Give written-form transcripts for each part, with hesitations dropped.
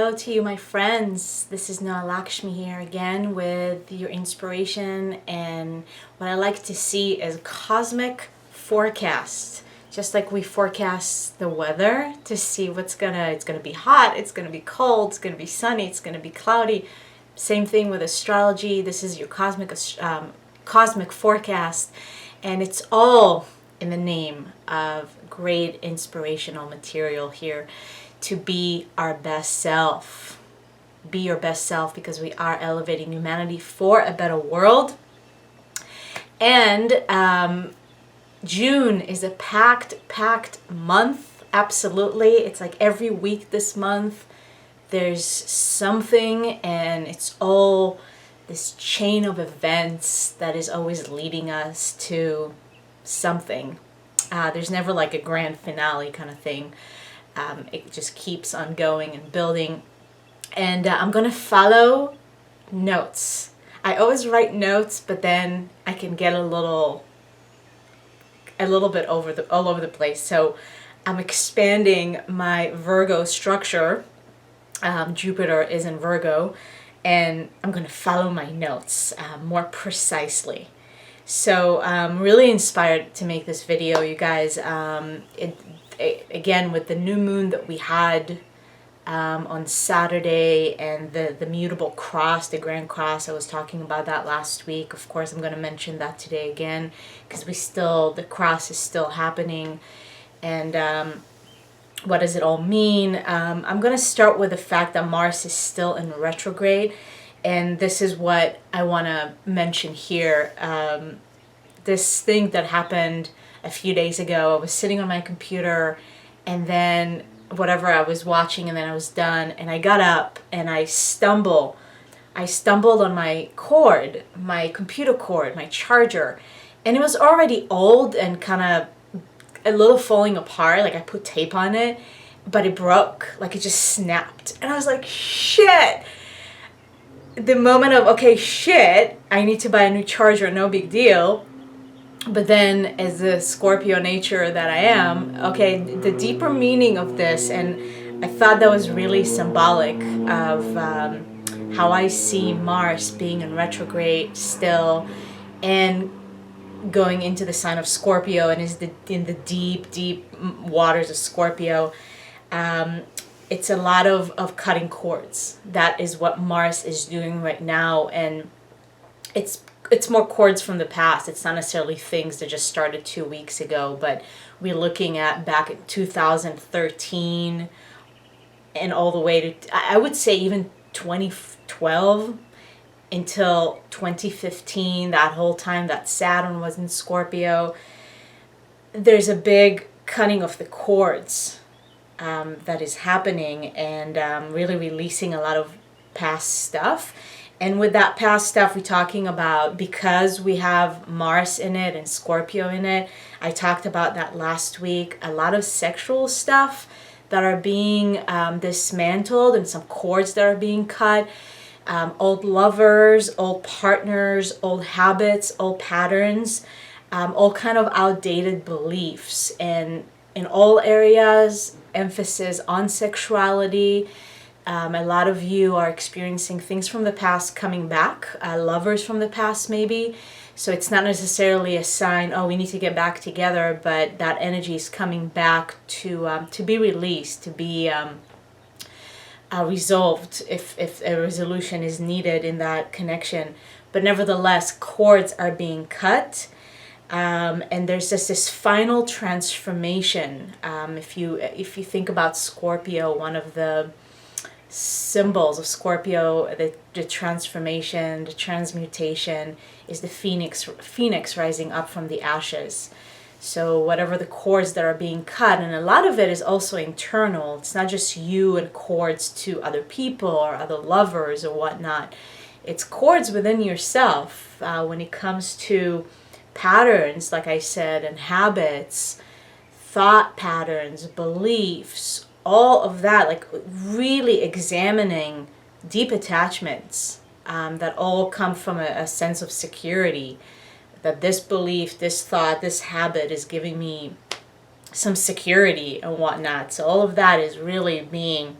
Hello to you, my friends. This is Noa Lakshmi here again with your inspiration, and what I like to see is cosmic forecast. Just like we forecast the weather to see it's gonna be hot, it's gonna be cold, it's gonna be sunny, it's gonna be cloudy. Same thing with astrology. This is your cosmic forecast, and it's all in the name of great inspirational material here to be our best self. Be your best self, because we are elevating humanity for a better world. And June is a packed month. Absolutely. It's like every week this month there's something, and it's all this chain of events that is always leading us to something. There's never like a grand finale kind of thing. It just keeps on going and building. And I'm going to follow notes. I always write notes, but then I can get a little bit all over the place. So I'm expanding my Virgo structure. Jupiter is in Virgo, and I'm going to follow my notes more precisely. So I'm really inspired to make this video, you guys. Again, with the new moon that we had on Saturday, and the mutable cross, the grand cross, I was talking about that last week. Of course, I'm going to mention that today again, because the cross is still happening. And what does it all mean? I'm going to start with the fact that Mars is still in retrograde, and this is what I want to mention here. This thing that happened a few days ago, I was sitting on my computer, and then whatever I was watching, and then I was done, and I got up and I stumbled on my cord, my computer cord, my charger, and it was already old and kind of a little falling apart. Like I put tape on it, but it broke, like it just snapped, and I was like, shit. The moment of, okay, shit, I need to buy a new charger, no big deal. But then, as the Scorpio nature that I am, okay, the deeper meaning of this, and I thought that was really symbolic of how I see Mars being in retrograde still, and going into the sign of Scorpio, and is in the deep waters of Scorpio. It's a lot of cutting cords. That is what Mars is doing right now, and it's more cords from the past. It's not necessarily things that just started 2 weeks ago, but we're looking at back in 2013 and all the way to, I would say, even 2012 until 2015, that whole time that Saturn was in Scorpio. There's a big cutting of the cords that is happening, and really releasing a lot of past stuff. And with that past stuff, we're talking about, because we have Mars in it and Scorpio in it, I talked about that last week, a lot of sexual stuff that are being dismantled, and some cords that are being cut. Old lovers, old partners, old habits, old patterns, all kind of outdated beliefs. And in all areas, emphasis on sexuality. A lot of you are experiencing things from the past coming back, lovers from the past maybe. So it's not necessarily a sign, oh, we need to get back together, but that energy is coming back to be released, to be resolved if a resolution is needed in that connection. But nevertheless, cords are being cut. And there's just this final transformation. If you think about Scorpio, one of the symbols of Scorpio, the transformation, the transmutation, is the phoenix rising up from the ashes. So whatever the cords that are being cut, and a lot of it is also internal. It's not just you and cords to other people or other lovers or whatnot. It's cords within yourself when it comes to patterns, like I said, and habits, thought patterns, beliefs, all of that, like really examining deep attachments that all come from a sense of security, that this belief, this thought, this habit is giving me some security and whatnot. So all of that is really being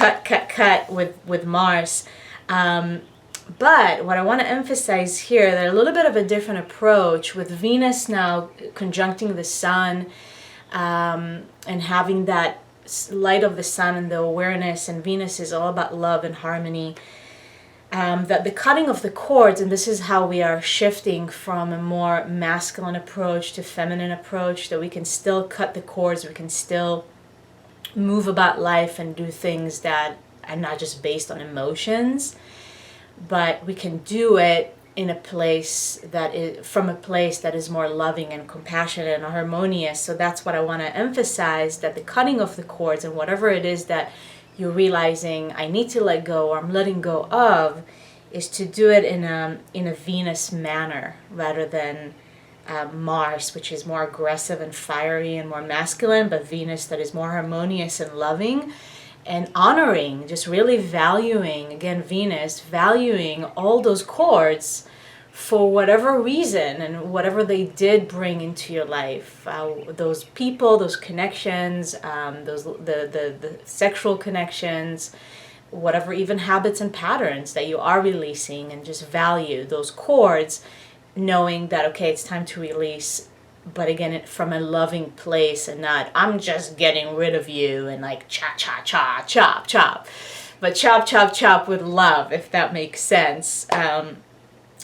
cut with Mars. But what I want to emphasize here, that a little bit of a different approach with Venus now conjuncting the Sun, and having that light of the Sun and the awareness, and Venus is all about love and harmony. That the cutting of the cords, and this is how we are shifting from a more masculine approach to feminine approach, that we can still cut the cords, we can still move about life and do things that are not just based on emotions, but we can do it in a place that is, from a place that is more loving and compassionate and harmonious. So that's what I want to emphasize, that the cutting of the cords and whatever it is that you're realizing I need to let go or I'm letting go of, is to do it in a Venus manner rather than Mars, which is more aggressive and fiery and more masculine, but Venus that is more harmonious and loving and honoring, just really valuing, again, Venus, valuing all those cords for whatever reason and whatever they did bring into your life. Those people, those connections, the sexual connections, whatever, even habits and patterns that you are releasing, and just value those cords, knowing that, okay, it's time to release, but again, from a loving place and not, I'm just getting rid of you and like chop, chop, chop, chop, chop, but chop, chop, chop with love, if that makes sense.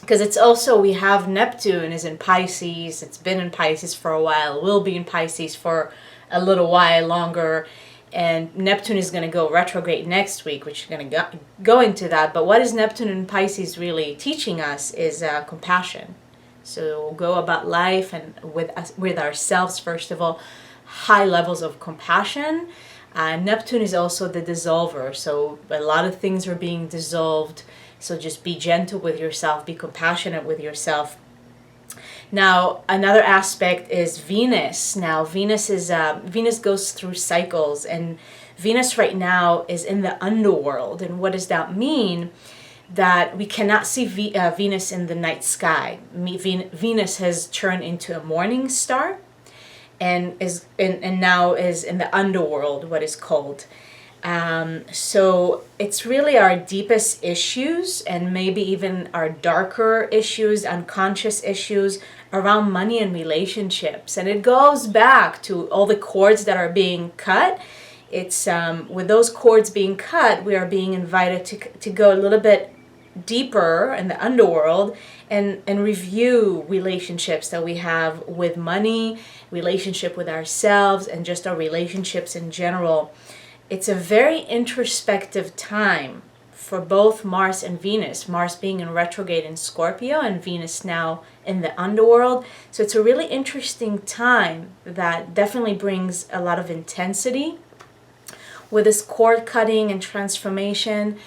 Because it's also, we have Neptune is in Pisces, it's been in Pisces for a while, will be in Pisces for a little while longer, and Neptune is going to go retrograde next week, which is going to go into that. But what is Neptune in Pisces really teaching us is compassion. So go about life and with ourselves, first of all, high levels of compassion. Neptune is also the dissolver, so a lot of things are being dissolved. So just be gentle with yourself, be compassionate with yourself. Now, another aspect is Venus. Now, Venus goes through cycles, and Venus right now is in the underworld. And what does that mean? That we cannot see Venus in the night sky. Venus has turned into a morning star, and now is in the underworld, what is called. So it's really our deepest issues, and maybe even our darker issues, unconscious issues around money and relationships. And it goes back to all the cords that are being cut. It's with those cords being cut, we are being invited to go a little bit deeper in the underworld and review relationships that we have with money, relationship with ourselves, and just our relationships in general. It's a very introspective time for both Mars and Venus, Mars being in retrograde in Scorpio and Venus now in the underworld. So it's a really interesting time that definitely brings a lot of intensity with this cord cutting and transformation.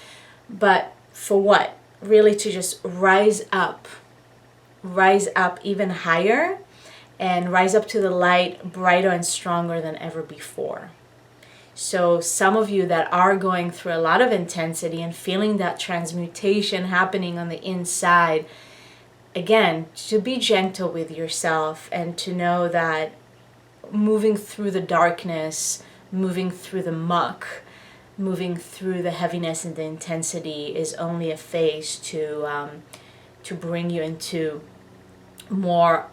But for what? Really to just rise up even higher, and rise up to the light brighter and stronger than ever before. So some of you that are going through a lot of intensity and feeling that transmutation happening on the inside, again, to be gentle with yourself and to know that moving through the darkness, moving through the muck, moving through the heaviness and the intensity is only a phase to bring you into more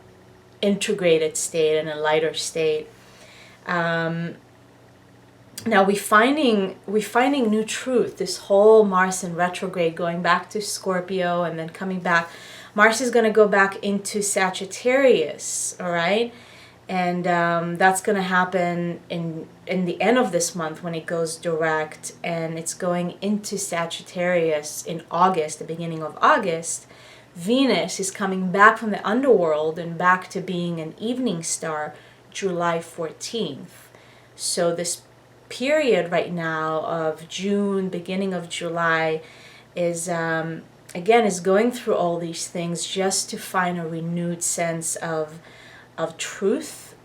integrated state and a lighter state. Now we're finding new truth. This whole Mars in retrograde, going back to Scorpio and then coming back. Mars is going to go back into Sagittarius, all right? And that's going to happen in the end of this month when it goes direct, and it's going into Sagittarius in August, the beginning of August. Venus is coming back from the underworld and back to being an evening star July 14th. So this period right now of June, beginning of July, is again is going through all these things just to find a renewed sense of truth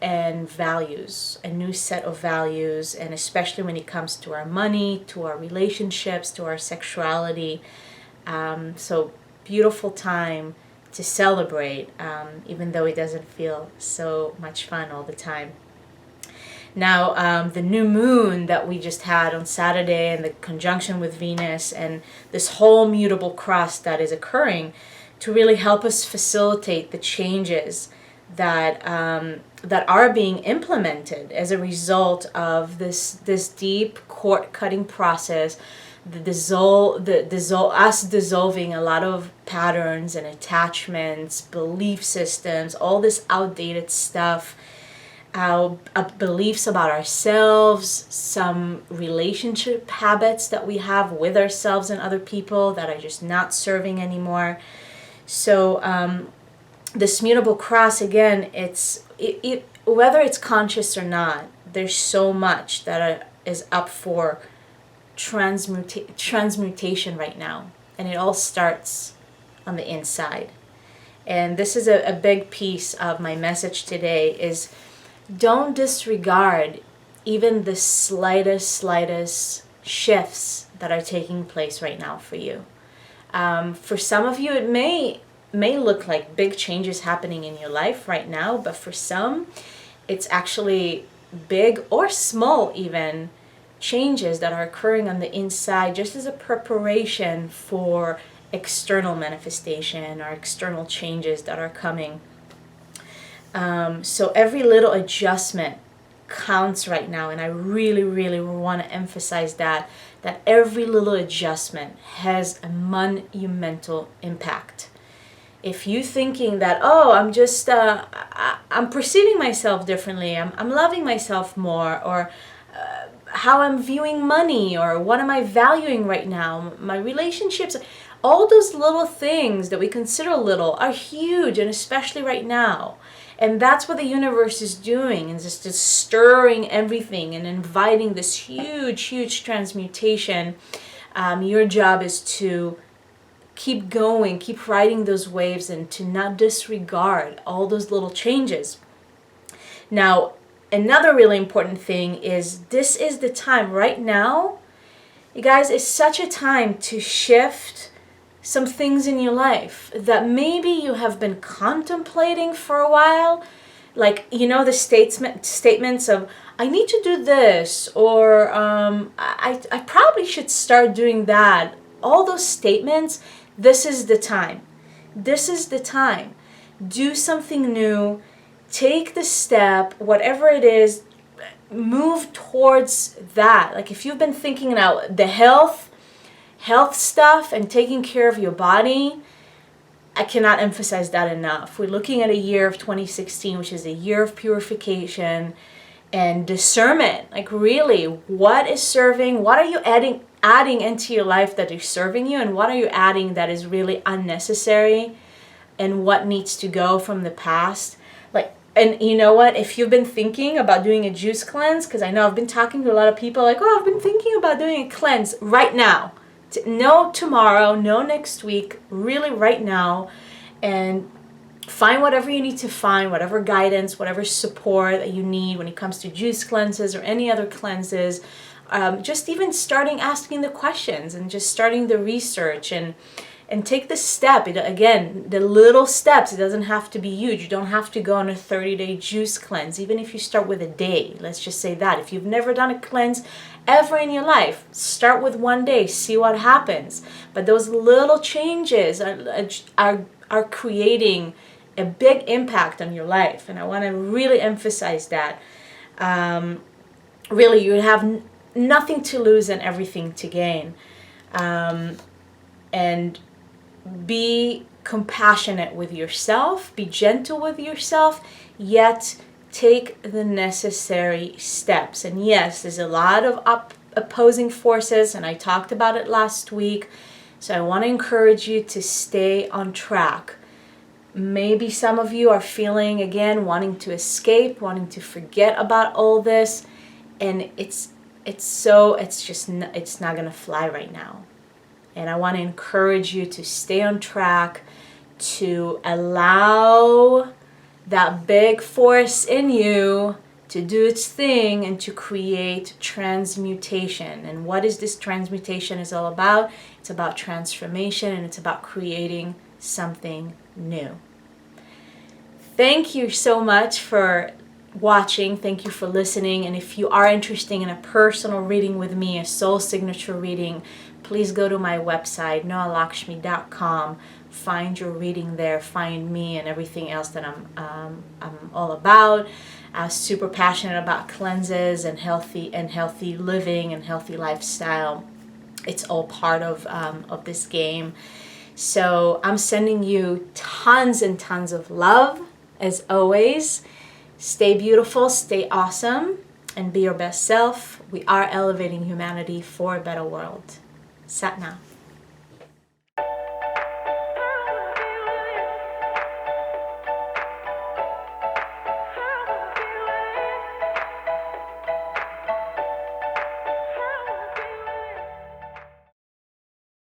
and values, a new set of values, and especially when it comes to our money, to our relationships, to our sexuality. So beautiful time to celebrate, even though it doesn't feel so much fun all the time. Now, the new moon that we just had on Saturday and the conjunction with Venus and this whole mutable cross that is occurring to really help us facilitate the changes that that are being implemented as a result of this deep cord cutting process, us dissolving a lot of patterns and attachments, belief systems, all this outdated stuff, our beliefs about ourselves, some relationship habits that we have with ourselves and other people that are just not serving anymore. So this mutable cross, again, whether it's conscious or not, there's so much that is up for transmutation right now, and it all starts on the inside. And this is a big piece of my message today is don't disregard even the slightest shifts that are taking place right now for you. For some of you, it may look like big changes happening in your life right now, but for some, it's actually big or small even changes that are occurring on the inside just as a preparation for external manifestation or external changes that are coming. So every little adjustment counts right now, and I really, really want to emphasize that every little adjustment has a monumental impact. If you thinking that, oh, I'm just, I'm perceiving myself differently, I'm loving myself more, or how I'm viewing money, or what am I valuing right now, my relationships, all those little things that we consider little are huge, and especially right now. And that's what the universe is doing, and just stirring everything and inviting this huge transmutation. Your job is to keep going, keep riding those waves, and to not disregard all those little changes. Now, another really important thing is this is the time right now, you guys, it's such a time to shift some things in your life that maybe you have been contemplating for a while. Like, you know, the statements of, I need to do this, or I probably should start doing that. All those statements, this is the time. This is the time. Do something new. Take the step, whatever it is, move towards that. Like if you've been thinking now, the health stuff and taking care of your body, I cannot emphasize that enough. We're looking at a year of 2016, which is a year of purification and discernment. Like really, what is serving? What are you adding into your life that is serving you? And what are you adding that is really unnecessary? And what needs to go from the past? And you know what? If you've been thinking about doing a juice cleanse, because I know I've been talking to a lot of people like, oh, I've been thinking about doing a cleanse right now. No tomorrow, no next week, really right now. And find whatever you need to find, whatever guidance, whatever support that you need when it comes to juice cleanses or any other cleanses. Just even starting asking the questions and just starting the research and take the step. Again, the little steps, it doesn't have to be huge. You don't have to go on a 30-day juice cleanse, even if you start with a day. Let's just say that. If you've never done a cleanse ever in your life, start with one day, see what happens. But those little changes are creating a big impact on your life. And I want to really emphasize that. Really, you have nothing to lose and everything to gain. And be compassionate with yourself, be gentle with yourself, yet take the necessary steps. And yes, there's a lot of opposing forces, and I talked about it last week. So I want to encourage you to stay on track. Maybe some of you are feeling, again, wanting to escape, wanting to forget about all this, and it's not going to fly right now. And I want to encourage you to stay on track, to allow that big force in you to do its thing and to create transmutation. And what is this transmutation is all about? It's about transformation, and it's about creating something new. Thank you so much for watching. Thank you for listening. And if you are interested in a personal reading with me, a soul signature reading, please go to my website, noalakshmi.com. Find your reading there. Find me and everything else that I'm all about. Super passionate about cleanses and healthy living and healthy lifestyle. It's all part of this game. So I'm sending you tons and tons of love, as always. Stay beautiful, stay awesome, and be your best self. We are elevating humanity for a better world. Sat Nam.